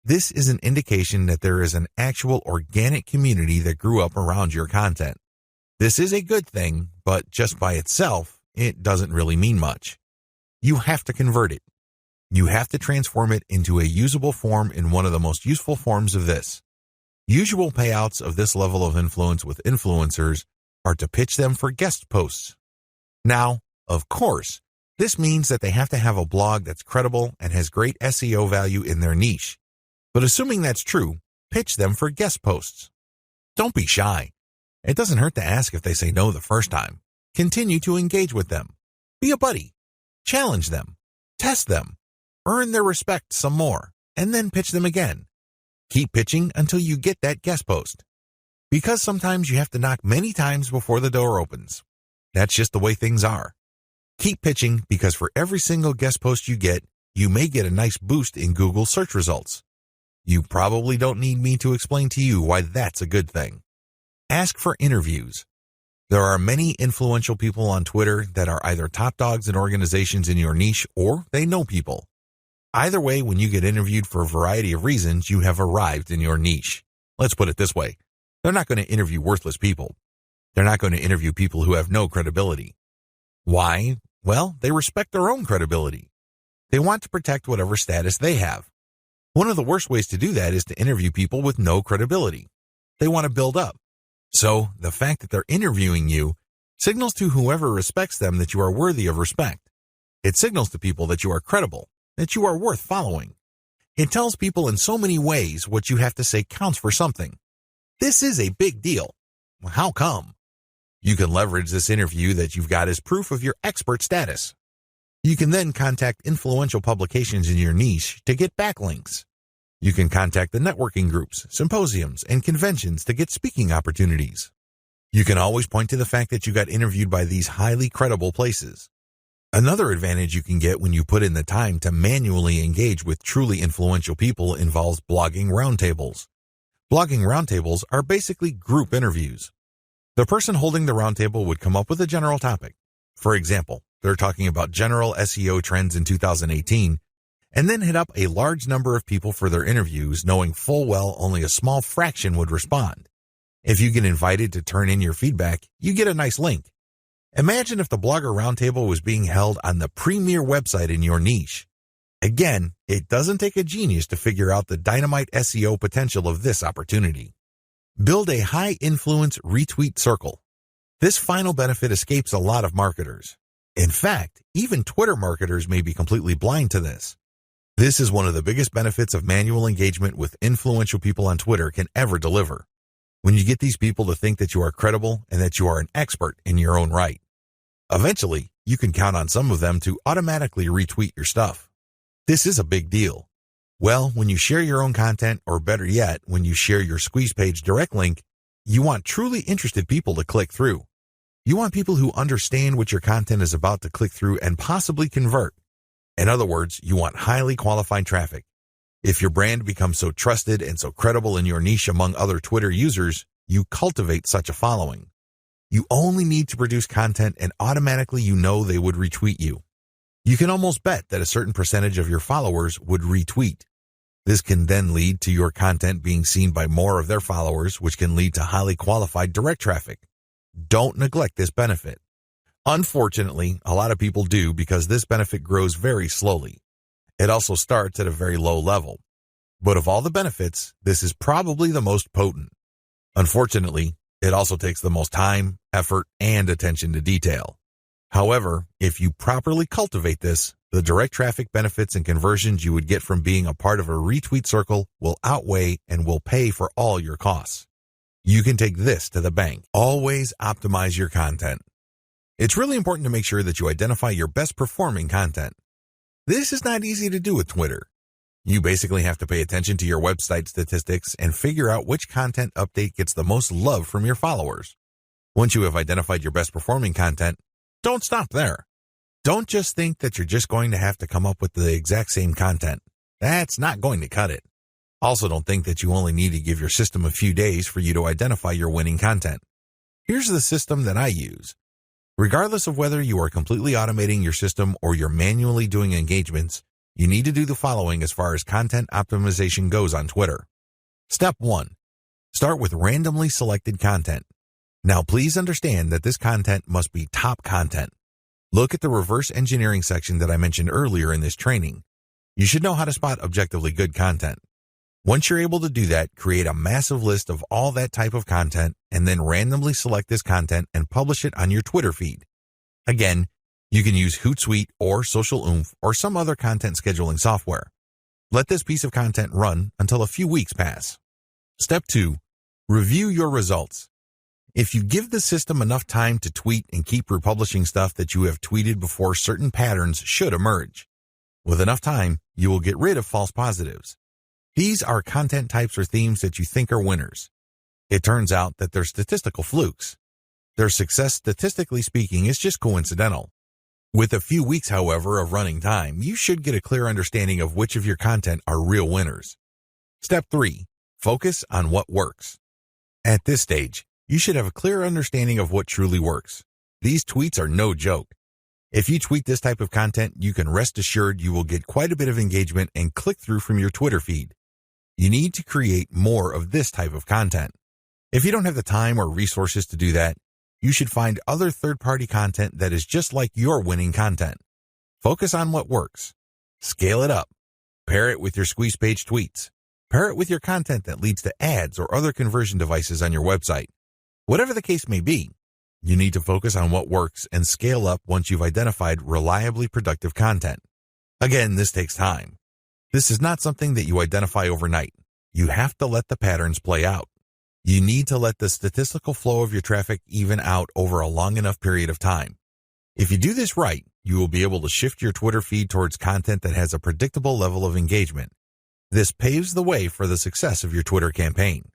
this is an indication that there is an actual organic community that grew up around your content. This is a good thing, but just by itself, it doesn't really mean much. You have to convert it. You have to transform it into a usable form in one of the most useful forms of this. Usual payouts of this level of influence with influencers are to pitch them for guest posts. Now, of course, this means that they have to have a blog that's credible and has great SEO value in their niche. But assuming that's true, pitch them for guest posts. Don't be shy. It doesn't hurt to ask if they say no the first time. Continue to engage with them. Be a buddy. Challenge them. Test them. Earn their respect some more, and then pitch them again. Keep pitching until you get that guest post. Because sometimes you have to knock many times before the door opens. That's just the way things are. Keep pitching because for every single guest post you get, you may get a nice boost in Google search results. You probably don't need me to explain to you why that's a good thing. Ask for interviews. There are many influential people on Twitter that are either top dogs in organizations in your niche or they know people. Either way, when you get interviewed for a variety of reasons, you have arrived in your niche. Let's put it this way. They're not going to interview worthless people. They're not going to interview people who have no credibility. Why? Well, they respect their own credibility. They want to protect whatever status they have. One of the worst ways to do that is to interview people with no credibility. They want to build up. So, the fact that they're interviewing you signals to whoever respects them that you are worthy of respect. It signals to people that you are credible, that you are worth following. It tells people in so many ways what you have to say counts for something. This is a big deal. How come? You can leverage this interview that you've got as proof of your expert status. You can then contact influential publications in your niche to get backlinks. You can contact the networking groups, symposiums, and conventions to get speaking opportunities. You can always point to the fact that you got interviewed by these highly credible places. Another advantage you can get when you put in the time to manually engage with truly influential people involves blogging roundtables. Blogging roundtables are basically group interviews. The person holding the roundtable would come up with a general topic. For example, they're talking about general SEO trends in 2018, and then hit up a large number of people for their interviews, knowing full well only a small fraction would respond. If you get invited to turn in your feedback, you get a nice link. Imagine if the blogger roundtable was being held on the premier website in your niche. Again, it doesn't take a genius to figure out the dynamite SEO potential of this opportunity. Build a high-influence retweet circle. This final benefit escapes a lot of marketers. In fact, even Twitter marketers may be completely blind to this. This is one of the biggest benefits of manual engagement with influential people on Twitter can ever deliver. When you get these people to think that you are credible and that you are an expert in your own right. Eventually, you can count on some of them to automatically retweet your stuff. This is a big deal. Well, when you share your own content, or better yet, when you share your squeeze page direct link, you want truly interested people to click through. You want people who understand what your content is about to click through and possibly convert. In other words, you want highly qualified traffic. If your brand becomes so trusted and so credible in your niche among other Twitter users, you cultivate such a following. You only need to produce content and automatically you know they would retweet you. You can almost bet that a certain percentage of your followers would retweet. This can then lead to your content being seen by more of their followers, which can lead to highly qualified direct traffic. Don't neglect this benefit. Unfortunately, a lot of people do because this benefit grows very slowly. It also starts at a very low level. But of all the benefits, this is probably the most potent. Unfortunately, it also takes the most time, effort, and attention to detail. However, if you properly cultivate this, the direct traffic benefits and conversions you would get from being a part of a retweet circle will outweigh and will pay for all your costs. You can take this to the bank. Always optimize your content. It's really important to make sure that you identify your best performing content. This is not easy to do with Twitter. You basically have to pay attention to your website statistics and figure out which content update gets the most love from your followers. Once you have identified your best performing content, don't stop there. Don't just think that you're just going to have to come up with the exact same content. That's not going to cut it. Also, don't think that you only need to give your system a few days for you to identify your winning content. Here's the system that I use. Regardless of whether you are completely automating your system or you're manually doing engagements, you need to do the following as far as content optimization goes on Twitter. Step 1. Start with randomly selected content. Now, please understand that this content must be top content. Look at the reverse engineering section that I mentioned earlier in this training. You should know how to spot objectively good content. Once you're able to do that, create a massive list of all that type of content and then randomly select this content and publish it on your Twitter feed. Again, you can use Hootsuite or Social Oomph or some other content scheduling software. Let this piece of content run until a few weeks pass. Step 2. Review your results. If you give the system enough time to tweet and keep republishing stuff that you have tweeted before, certain patterns should emerge. With enough time, you will get rid of false positives. These are content types or themes that you think are winners. It turns out that they're statistical flukes. Their success, statistically speaking, is just coincidental. With a few weeks, however, of running time, you should get a clear understanding of which of your content are real winners. Step 3. Focus on what works. At this stage, you should have a clear understanding of what truly works. These tweets are no joke. If you tweet this type of content, you can rest assured you will get quite a bit of engagement and click-through from your Twitter feed. You need to create more of this type of content. If you don't have the time or resources to do that, you should find other third-party content that is just like your winning content. Focus on what works. Scale it up. Pair it with your squeeze page tweets. Pair it with your content that leads to ads or other conversion devices on your website. Whatever the case may be, you need to focus on what works and scale up once you've identified reliably productive content. Again, this takes time. This is not something that you identify overnight. You have to let the patterns play out. You need to let the statistical flow of your traffic even out over a long enough period of time. If you do this right, you will be able to shift your Twitter feed towards content that has a predictable level of engagement. This paves the way for the success of your Twitter campaign.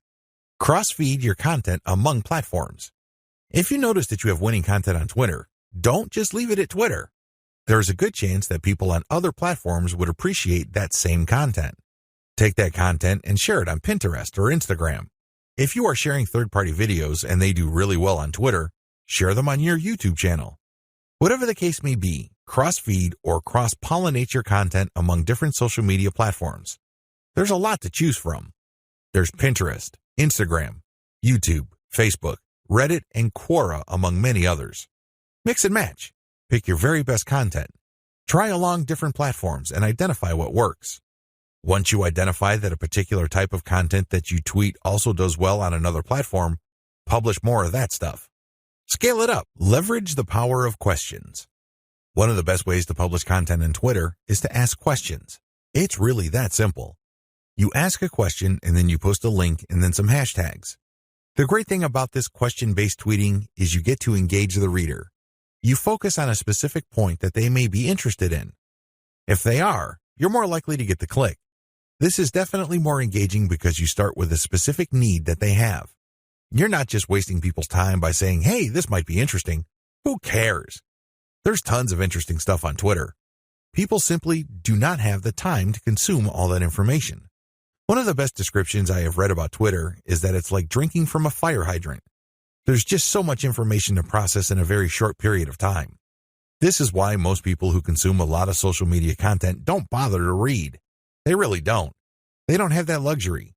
Cross-feed your content among platforms. If you notice that you have winning content on Twitter, don't just leave it at Twitter. There is a good chance that people on other platforms would appreciate that same content. Take that content and share it on Pinterest or Instagram. If you are sharing third-party videos and they do really well on Twitter, share them on your YouTube channel. Whatever the case may be, cross-feed or cross-pollinate your content among different social media platforms. There's a lot to choose from. There's Pinterest, Instagram, YouTube, Facebook, Reddit, and Quora, among many others. Mix and match. Pick your very best content. Try along different platforms and identify what works. Once you identify that a particular type of content that you tweet also does well on another platform, publish more of that stuff. Scale it up. Leverage the power of questions. One of the best ways to publish content on Twitter is to ask questions. It's really that simple. You ask a question and then you post a link and then some hashtags. The great thing about this question-based tweeting is you get to engage the reader. You focus on a specific point that they may be interested in. If they are, you're more likely to get the click. This is definitely more engaging because you start with a specific need that they have. You're not just wasting people's time by saying, hey, this might be interesting. Who cares? There's tons of interesting stuff on Twitter. People simply do not have the time to consume all that information. One of the best descriptions I have read about Twitter is that it's like drinking from a fire hydrant. There's just so much information to process in a very short period of time. This is why most people who consume a lot of social media content don't bother to read. They really don't. They don't have that luxury.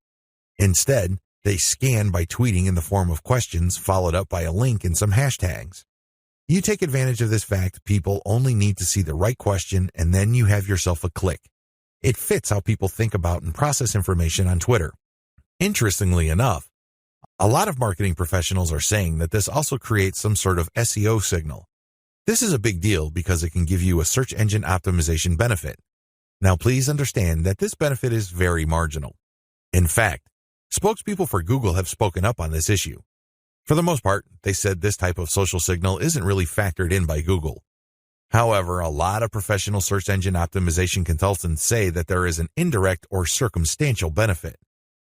Instead, they scan by tweeting in the form of questions followed up by a link and some hashtags. You take advantage of this fact people only need to see the right question and then you have yourself a click. It fits how people think about and process information on Twitter. Interestingly enough, a lot of marketing professionals are saying that this also creates some sort of SEO signal. This is a big deal because it can give you a search engine optimization benefit. Now please understand that this benefit is very marginal. In fact, spokespeople for Google have spoken up on this issue. For the most part, they said this type of social signal isn't really factored in by Google. However, a lot of professional search engine optimization consultants say that there is an indirect or circumstantial benefit.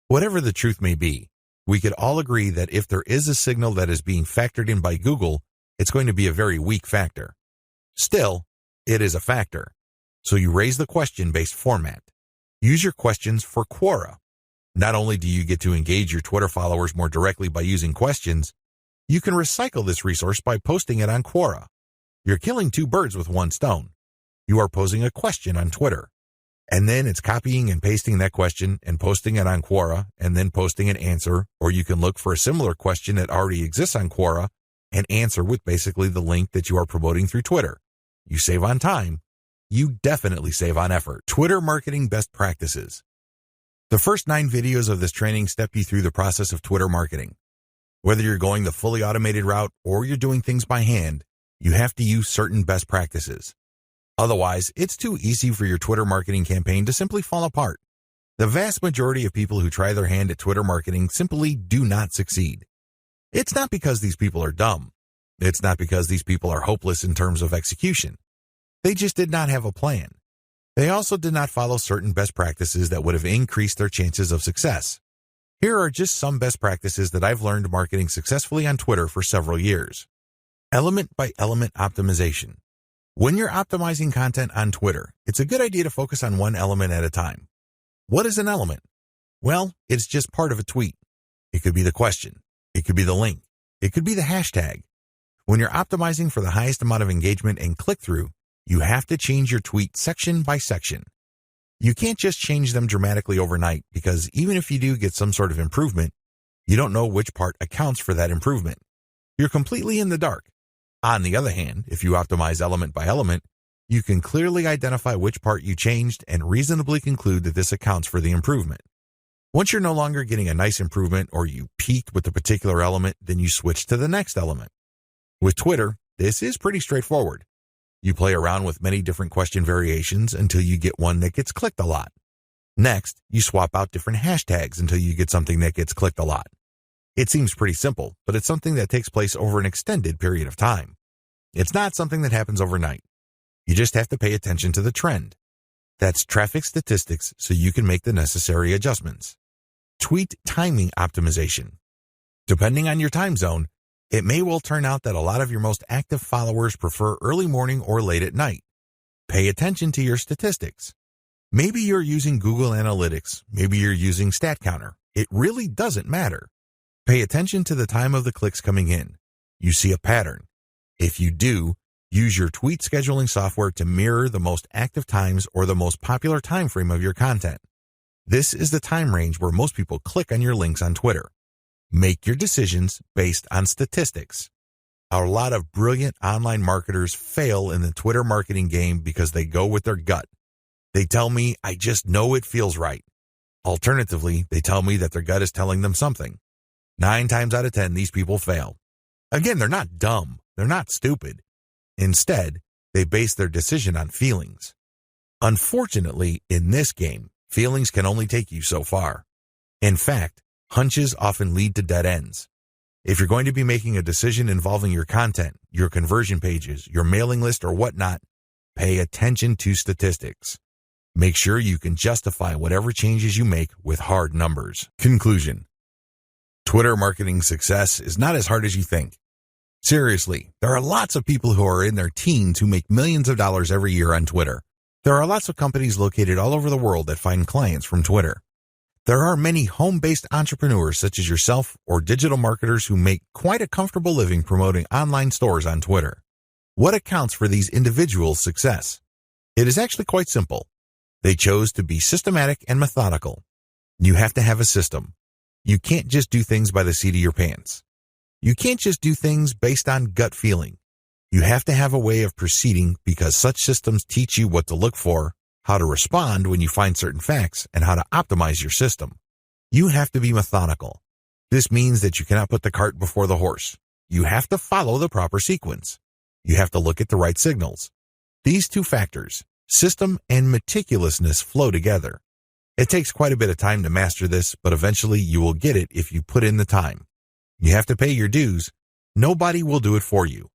Whatever the truth may be, we could all agree that if there is a signal that is being factored in by Google, it's going to be a very weak factor. Still, it is a factor. So you raise the question-based format. Use your questions for Quora. Not only do you get to engage your Twitter followers more directly by using questions, you can recycle this resource by posting it on Quora. You're killing two birds with one stone. You are posing a question on Twitter, and then it's copying and pasting that question and posting it on Quora and then posting an answer, or you can look for a similar question that already exists on Quora and answer with basically the link that you are promoting through Twitter. You save on time. You definitely save on effort. Twitter marketing best practices. The first 9 videos of this training step you through the process of Twitter marketing. Whether you're going the fully automated route or you're doing things by hand, you have to use certain best practices. Otherwise, it's too easy for your Twitter marketing campaign to simply fall apart. The vast majority of people who try their hand at Twitter marketing simply do not succeed. It's not because these people are dumb. It's not because these people are hopeless in terms of execution. They just did not have a plan. They also did not follow certain best practices that would have increased their chances of success. Here are just some best practices that I've learned marketing successfully on Twitter for several years. Element by element optimization. When you're optimizing content on Twitter, it's a good idea to focus on one element at a time. What is an element? Well, it's just part of a tweet. It could be the question. It could be the link. It could be the hashtag. When you're optimizing for the highest amount of engagement and click-through, you have to change your tweet section by section. You can't just change them dramatically overnight because even if you do get some sort of improvement, you don't know which part accounts for that improvement. You're completely in the dark. On the other hand, if you optimize element by element, you can clearly identify which part you changed and reasonably conclude that this accounts for the improvement. Once you're no longer getting a nice improvement or you peaked with a particular element, then you switch to the next element. With Twitter, this is pretty straightforward. You play around with many different question variations until you get one that gets clicked a lot. Next, you swap out different hashtags until you get something that gets clicked a lot. It seems pretty simple, but it's something that takes place over an extended period of time. It's not something that happens overnight. You just have to pay attention to the trend. That's traffic statistics so you can make the necessary adjustments. Tweet timing optimization. Depending on your time zone, it may well turn out that a lot of your most active followers prefer early morning or late at night. Pay attention to your statistics. Maybe you're using Google Analytics. Maybe you're using StatCounter. It really doesn't matter. Pay attention to the time of the clicks coming in. You see a pattern. If you do, use your tweet scheduling software to mirror the most active times or the most popular time frame of your content. This is the time range where most people click on your links on Twitter. Make your decisions based on statistics. A lot of brilliant online marketers fail in the Twitter marketing game because they go with their gut. They tell me, I just know it feels right. Alternatively, they tell me that their gut is telling them something. 9 times out of 10, these people fail. Again, they're not dumb. They're not stupid. Instead, they base their decision on feelings. Unfortunately, in this game, feelings can only take you so far. In fact, hunches often lead to dead ends. If you're going to be making a decision involving your content, your conversion pages, your mailing list, or whatnot, pay attention to statistics. Make sure you can justify whatever changes you make with hard numbers. Conclusion. Twitter marketing success is not as hard as you think. Seriously, there are lots of people who are in their teens who make millions of dollars every year on Twitter. There are lots of companies located all over the world that find clients from Twitter. There are many home-based entrepreneurs such as yourself or digital marketers who make quite a comfortable living promoting online stores on Twitter. What accounts for these individuals' success? It is actually quite simple. They chose to be systematic and methodical. You have to have a system. You can't just do things by the seat of your pants. You can't just do things based on gut feeling. You have to have a way of proceeding because such systems teach you what to look for, how to respond when you find certain facts, and how to optimize your system. You have to be methodical. This means that you cannot put the cart before the horse. You have to follow the proper sequence. You have to look at the right signals. These two factors, system and meticulousness, flow together. It takes quite a bit of time to master this, but eventually you will get it if you put in the time. You have to pay your dues. Nobody will do it for you.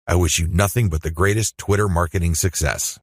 I wish you nothing but the greatest Twitter marketing success.